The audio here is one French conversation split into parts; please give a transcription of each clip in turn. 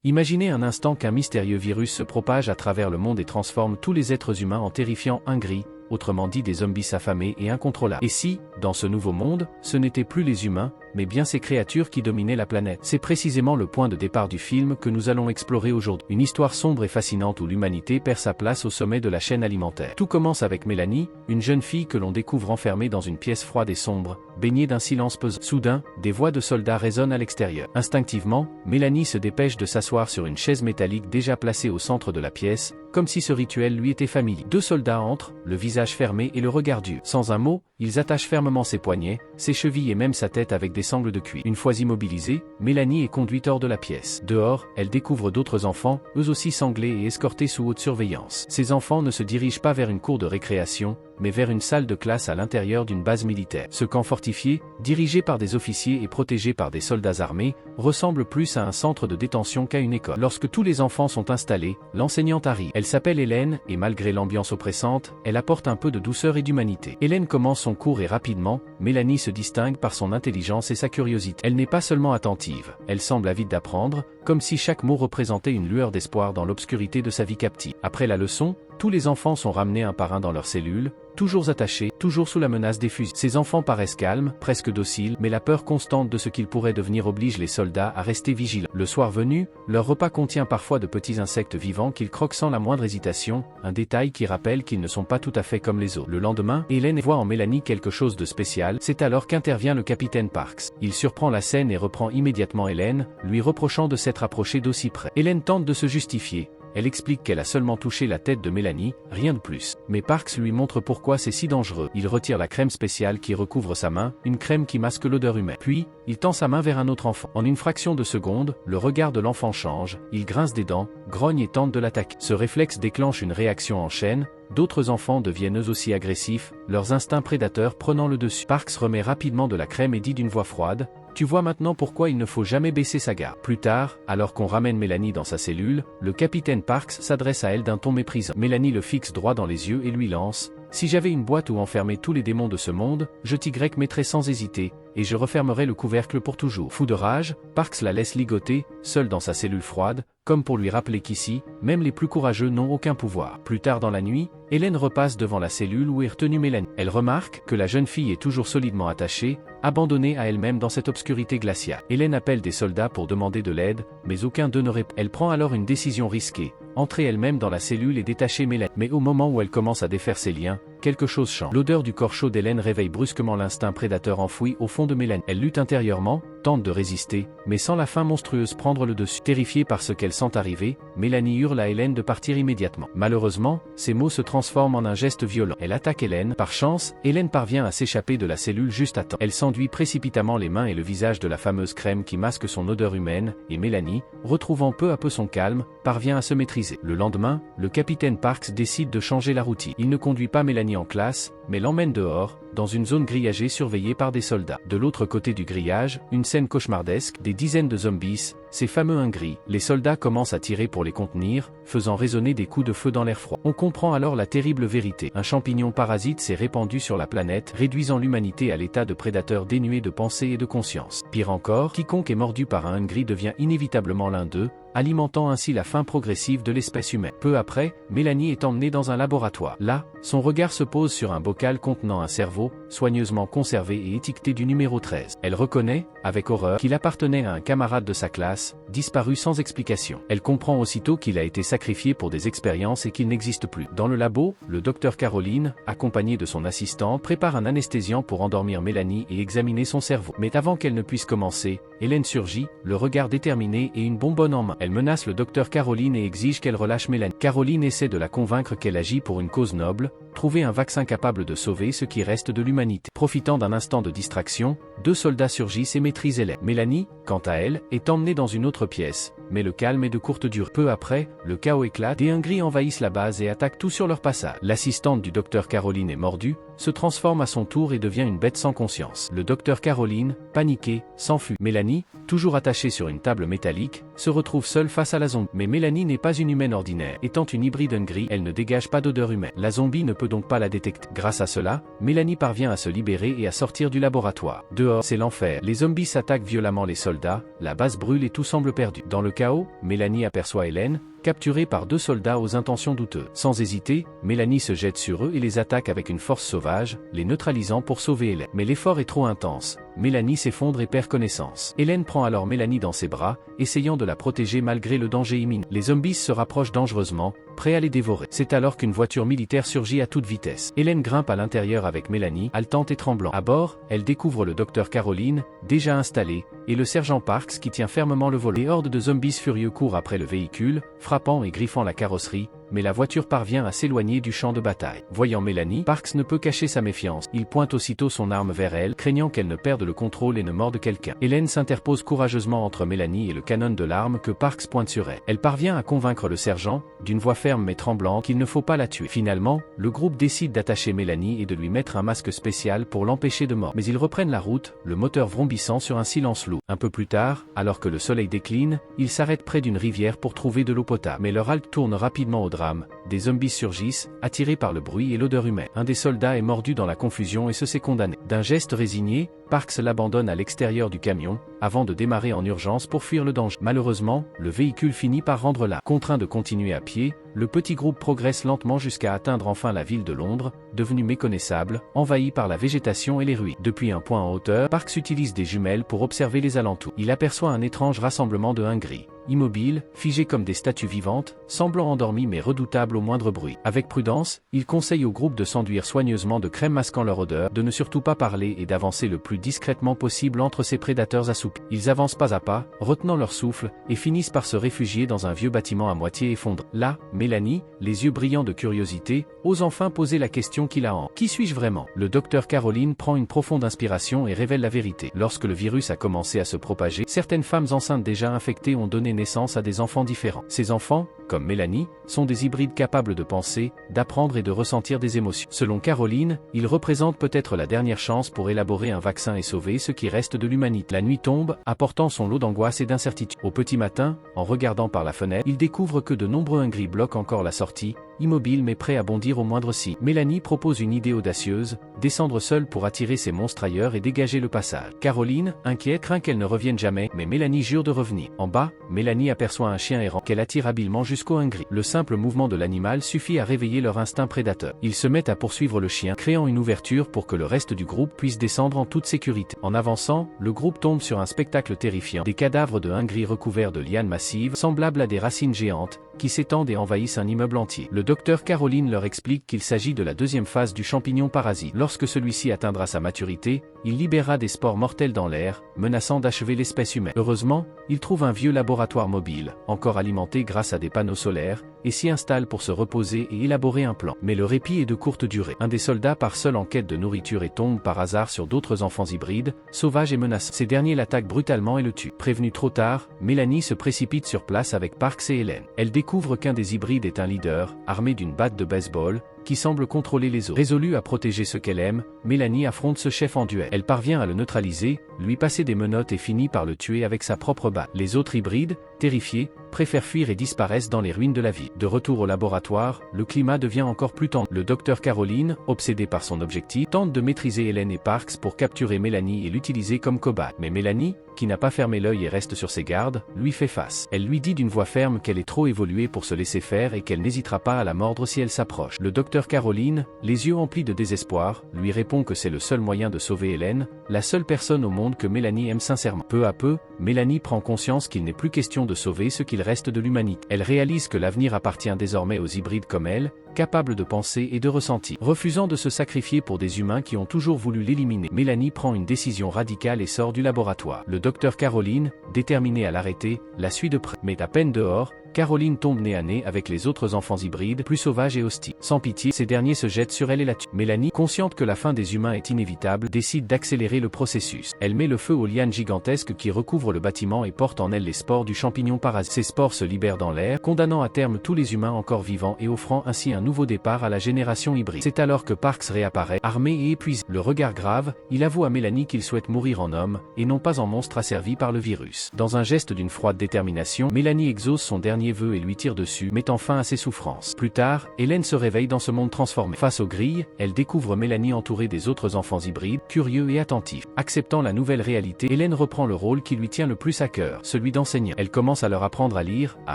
Imaginez un instant qu'un mystérieux virus se propage à travers le monde et transforme tous les êtres humains en terrifiants hungry, autrement dit des zombies affamés et incontrôlables. Et si, dans ce nouveau monde, ce n'étaient plus les humains, mais bien ces créatures qui dominaient la planète? C'est précisément le point de départ du film que nous allons explorer aujourd'hui. Une histoire sombre et fascinante où l'humanité perd sa place au sommet de la chaîne alimentaire. Tout commence avec Mélanie, une jeune fille que l'on découvre enfermée dans une pièce froide et sombre, baignée d'un silence pesant. Soudain, des voix de soldats résonnent à l'extérieur. Instinctivement, Mélanie se dépêche de s'asseoir sur une chaise métallique déjà placée au centre de la pièce, comme si ce rituel lui était familier. Deux soldats entrent, le visage fermé et le regard dur. Sans un mot, ils attachent fermement ses poignets, ses chevilles et même sa tête avec des sangles de cuir. Une fois immobilisée, Mélanie est conduite hors de la pièce. Dehors, elle découvre d'autres enfants, eux aussi sanglés et escortés sous haute surveillance. Ces enfants ne se dirigent pas vers une cour de récréation, mais vers une salle de classe à l'intérieur d'une base militaire. Ce camp fortifié, dirigé par des officiers et protégé par des soldats armés, ressemble plus à un centre de détention qu'à une école. Lorsque tous les enfants sont installés, l'enseignante arrive. Elle s'appelle Hélène, et malgré l'ambiance oppressante, elle apporte un peu de douceur et d'humanité. Hélène commence son cours et rapidement, Mélanie se distingue par son intelligence et sa curiosité. Elle n'est pas seulement attentive, elle semble avide d'apprendre, comme si chaque mot représentait une lueur d'espoir dans l'obscurité de sa vie captive. Après la leçon, tous les enfants sont ramenés un par un dans leurs cellules, toujours attachés, toujours sous la menace des fusils. Ces enfants paraissent calmes, presque dociles, mais la peur constante de ce qu'ils pourraient devenir oblige les soldats à rester vigilants. Le soir venu, leur repas contient parfois de petits insectes vivants qu'ils croquent sans la moindre hésitation, un détail qui rappelle qu'ils ne sont pas tout à fait comme les autres. Le lendemain, Hélène voit en Mélanie quelque chose de spécial, c'est alors qu'intervient le capitaine Parks. Il surprend la scène et reprend immédiatement Hélène, lui reprochant de s'être approchée d'aussi près. Hélène tente de se justifier. Elle explique qu'elle a seulement touché la tête de Mélanie, rien de plus. Mais Parks lui montre pourquoi c'est si dangereux. Il retire la crème spéciale qui recouvre sa main, une crème qui masque l'odeur humaine. Puis, il tend sa main vers un autre enfant. En une fraction de seconde, le regard de l'enfant change, il grince des dents, grogne et tente de l'attaquer. Ce réflexe déclenche une réaction en chaîne. D'autres enfants deviennent eux aussi agressifs, leurs instincts prédateurs prenant le dessus. Parks remet rapidement de la crème et dit d'une voix froide: « Tu vois maintenant pourquoi il ne faut jamais baisser sa garde. » Plus tard, alors qu'on ramène Mélanie dans sa cellule, le capitaine Parks s'adresse à elle d'un ton méprisant. Mélanie le fixe droit dans les yeux et lui lance: « Si j'avais une boîte où enfermer tous les démons de ce monde, je t'y mettrais sans hésiter, et je refermerais le couvercle pour toujours. » Fou de rage, Parks la laisse ligoter, seule dans sa cellule froide, comme pour lui rappeler qu'ici, même les plus courageux n'ont aucun pouvoir. Plus tard dans la nuit, Hélène repasse devant la cellule où est retenue Mélanie. Elle remarque que la jeune fille est toujours solidement attachée, abandonnée à elle-même dans cette obscurité glaciale. Hélène appelle des soldats pour demander de l'aide, mais aucun d'eux ne répond. Elle prend alors une décision risquée, entrer elle-même dans la cellule et détacher Mélanie. Mais au moment où elle commence à défaire ses liens, quelque chose change. L'odeur du corps chaud d'Hélène réveille brusquement l'instinct prédateur enfoui au fond de Mélanie. Elle lutte intérieurement, tente de résister, mais sans la faim monstrueuse prendre le dessus. Terrifiée par ce qu'elle sent arriver, Mélanie hurle à Hélène de partir immédiatement. Malheureusement, ces mots se transforment en un geste violent. Elle attaque Hélène. Par chance, Hélène parvient à s'échapper de la cellule juste à temps. Elle s'enduit précipitamment les mains et le visage de la fameuse crème qui masque son odeur humaine, et Mélanie, retrouvant peu à peu son calme, parvient à se maîtriser. Le lendemain, le capitaine Parks décide de changer la routine. Il ne conduit pas Mélanie en classe, mais l'emmène dehors, dans une zone grillagée surveillée par des soldats. De l'autre côté du grillage, une scène cauchemardesque, des dizaines de zombies, ces fameux hungry. Les soldats commencent à tirer pour les contenir, faisant résonner des coups de feu dans l'air froid. On comprend alors la terrible vérité. Un champignon parasite s'est répandu sur la planète, réduisant l'humanité à l'état de prédateur dénué de pensée et de conscience. Pire encore, quiconque est mordu par un hungry devient inévitablement l'un d'eux, alimentant ainsi la fin progressive de l'espèce humaine. Peu après, Mélanie est emmenée dans un laboratoire. Là, son regard se pose sur un bocal contenant un cerveau, soigneusement conservé et étiqueté du numéro 13. Elle reconnaît, avec horreur, qu'il appartenait à un camarade de sa classe, disparu sans explication. Elle comprend aussitôt qu'il a été sacrifié pour des expériences et qu'il n'existe plus. Dans le labo, le docteur Caroline, accompagné de son assistant, prépare un anesthésiant pour endormir Mélanie et examiner son cerveau. Mais avant qu'elle ne puisse commencer, Hélène surgit, le regard déterminé et une bonbonne en main. Elle menace le docteur Caroline et exige qu'elle relâche Mélanie. Caroline essaie de la convaincre qu'elle agit pour une cause noble, trouver un vaccin capable de sauver ce qui reste de l'humanité. Profitant d'un instant de distraction, deux soldats surgissent et maîtrisent Hélène. Mélanie, quant à elle, est emmenée dans une autre pièce, mais le calme est de courte durée. Peu après, le chaos éclate, des hungry envahissent la base et attaquent tout sur leur passage. L'assistante du docteur Caroline est mordue, se transforme à son tour et devient une bête sans conscience. Le docteur Caroline, paniqué, s'enfuit. Mélanie, toujours attachée sur une table métallique, se retrouve seule face à la zombie. Mais Mélanie n'est pas une humaine ordinaire. Étant une hybride hungry, elle ne dégage pas d'odeur humaine. La zombie ne peut peut donc pas la détecter. Grâce à cela, Mélanie parvient à se libérer et à sortir du laboratoire. Dehors, c'est l'enfer. Les zombies s'attaquent violemment les soldats, la base brûle et tout semble perdu. Dans le chaos, Mélanie aperçoit Hélène, capturée par 2 soldats aux intentions douteuses. Sans hésiter, Mélanie se jette sur eux et les attaque avec une force sauvage, les neutralisant pour sauver Hélène. Mais l'effort est trop intense. Mélanie s'effondre et perd connaissance. Hélène prend alors Mélanie dans ses bras, essayant de la protéger malgré le danger imminent. Les zombies se rapprochent dangereusement, prêts à les dévorer. C'est alors qu'une voiture militaire surgit à toute vitesse. Hélène grimpe à l'intérieur avec Mélanie, haletante et tremblant. À bord, elle découvre le docteur Caroline, déjà installé, et le sergent Parks qui tient fermement le volant. Les hordes de zombies furieux courent après le véhicule, frappant et griffant la carrosserie, mais la voiture parvient à s'éloigner du champ de bataille. Voyant Mélanie, Parks ne peut cacher sa méfiance. Il pointe aussitôt son arme vers elle, craignant qu'elle ne perde le contrôle et ne morde quelqu'un. Hélène s'interpose courageusement entre Mélanie et le canon de l'arme que Parks pointe sur elle. Elle parvient à convaincre le sergent, d'une voix ferme mais tremblante, qu'il ne faut pas la tuer. Finalement, le groupe décide d'attacher Mélanie et de lui mettre un masque spécial pour l'empêcher de mordre. Mais ils reprennent la route, le moteur vrombissant sur un silence lourd. Un peu plus tard, alors que le soleil décline, ils s'arrêtent près d'une rivière pour trouver de l'eau potable. Mais leur halte tourne rapidement au drame. Des zombies surgissent, attirés par le bruit et l'odeur humaine. Un des soldats est mordu dans la confusion et se sait condamné. D'un geste résigné, Parks l'abandonne à l'extérieur du camion, avant de démarrer en urgence pour fuir le danger. Malheureusement, le véhicule finit par rendre là. Contraint de continuer à pied, le petit groupe progresse lentement jusqu'à atteindre enfin la ville de Londres, devenue méconnaissable, envahie par la végétation et les ruines. Depuis un point en hauteur, Parks utilise des jumelles pour observer les alentours. Il aperçoit un étrange rassemblement de Hongrie. Immobiles, figés comme des statues vivantes, semblant endormis mais redoutables au moindre bruit. Avec prudence, il conseille au groupe de s'enduire soigneusement de crème masquant leur odeur, de ne surtout pas parler et d'avancer le plus discrètement possible entre ces prédateurs assoupis. Ils avancent pas à pas, retenant leur souffle, et finissent par se réfugier dans un vieux bâtiment à moitié effondré. Là, Mélanie, les yeux brillants de curiosité, ose enfin poser la question qui la hante. Qui suis-je vraiment? Le docteur Caroline prend une profonde inspiration et révèle la vérité. Lorsque le virus a commencé à se propager, certaines femmes enceintes déjà infectées ont donné naissance à des enfants différents. Ces enfants, comme Mélanie, sont des hybrides capables de penser, d'apprendre et de ressentir des émotions. Selon Caroline, ils représentent peut-être la dernière chance pour élaborer un vaccin et sauver ce qui reste de l'humanité. La nuit tombe, apportant son lot d'angoisse et d'incertitude. Au petit matin, en regardant par la fenêtre, il découvre que de nombreux Hongries bloquent encore la sortie, immobiles mais prêts à bondir au moindre signe. Mélanie propose une idée audacieuse, descendre seule pour attirer ces monstres ailleurs et dégager le passage. Caroline, inquiète, craint qu'elle ne revienne jamais, mais Mélanie jure de revenir. En bas, Mélanie aperçoit un chien errant qu'elle attire habilement jusqu'au Hongrie. Le simple mouvement de l'animal suffit à réveiller leur instinct prédateur. Ils se mettent à poursuivre le chien, créant une ouverture pour que le reste du groupe puisse descendre en toute sécurité. En avançant, le groupe tombe sur un spectacle terrifiant. Des cadavres de Hongrie recouverts de lianes massives, semblables à des racines géantes, qui s'étendent et envahissent un immeuble entier. Le docteur Caroline leur explique qu'il s'agit de la deuxième phase du champignon parasite. Lorsque celui-ci atteindra sa maturité, il libérera des spores mortels dans l'air, menaçant d'achever l'espèce humaine. Heureusement, il trouve un vieux laboratoire mobile, encore alimenté grâce à des panneaux solaires, et s'y installe pour se reposer et élaborer un plan. Mais le répit est de courte durée. Un des soldats part seul en quête de nourriture et tombe par hasard sur d'autres enfants hybrides, sauvages et menaçants. Ces derniers l'attaquent brutalement et le tuent. Prévenue trop tard, Mélanie se précipite sur place avec Parks et Hélène. Elle découvre qu'un des hybrides est un leader, armé d'une batte de baseball, qui semble contrôler les autres. Résolue à protéger ce qu'elle aime, Mélanie affronte ce chef en duel. Elle parvient à le neutraliser, lui passer des menottes et finit par le tuer avec sa propre batte. Les autres hybrides, terrifiés, préfèrent fuir et disparaissent dans les ruines de la ville. De retour au laboratoire, le climat devient encore plus tendu. Le docteur Caroline, obsédé par son objectif, tente de maîtriser Hélène et Parks pour capturer Mélanie et l'utiliser comme cobaye. Mais Mélanie, qui n'a pas fermé l'œil et reste sur ses gardes, lui fait face. Elle lui dit d'une voix ferme qu'elle est trop évoluée pour se laisser faire et qu'elle n'hésitera pas à la mordre si elle s'approche. Le docteur Caroline, les yeux emplis de désespoir, lui répond que c'est le seul moyen de sauver Hélène, la seule personne au monde que Mélanie aime sincèrement. Peu à peu, Mélanie prend conscience qu'il n'est plus question de sauver ce qu'il reste de l'humanité. Elle réalise que l'avenir appartient désormais aux hybrides comme elle, capables de penser et de ressentir. Refusant de se sacrifier pour des humains qui ont toujours voulu l'éliminer, Mélanie prend une décision radicale et sort du laboratoire. Le docteur Caroline, déterminé à l'arrêter, la suit de près. Mais à peine dehors, Caroline tombe nez à nez avec les autres enfants hybrides, plus sauvages et hostiles. Sans pitié, ces derniers se jettent sur elle et la tuent. Mélanie, consciente que la fin des humains est inévitable, décide d'accélérer le processus. Elle met le feu aux lianes gigantesques qui recouvrent le bâtiment et porte en elles les spores du champignon parasite. Ces spores se libèrent dans l'air, condamnant à terme tous les humains encore vivants et offrant ainsi un nouveau départ à la génération hybride. C'est alors que Parks réapparaît, armé et épuisé. Le regard grave, il avoue à Mélanie qu'il souhaite mourir en homme, et non pas en monstre asservi par le virus. Dans un geste d'une froide détermination, Mélanie exauce son dernier dernier veut et lui tire dessus, mettant fin à ses souffrances. Plus tard, Hélène se réveille dans ce monde transformé. Face aux grilles, elle découvre Mélanie entourée des autres enfants hybrides, curieux et attentifs. Acceptant la nouvelle réalité, Hélène reprend le rôle qui lui tient le plus à cœur, celui d'enseignant. Elle commence à leur apprendre à lire, à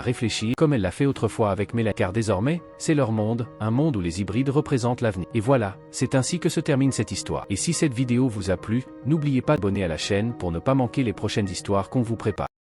réfléchir, comme elle l'a fait autrefois avec Mélanie, car désormais, c'est leur monde, un monde où les hybrides représentent l'avenir. Et voilà, c'est ainsi que se termine cette histoire. Et si cette vidéo vous a plu, n'oubliez pas d'abonner à la chaîne pour ne pas manquer les prochaines histoires qu'on vous prépare.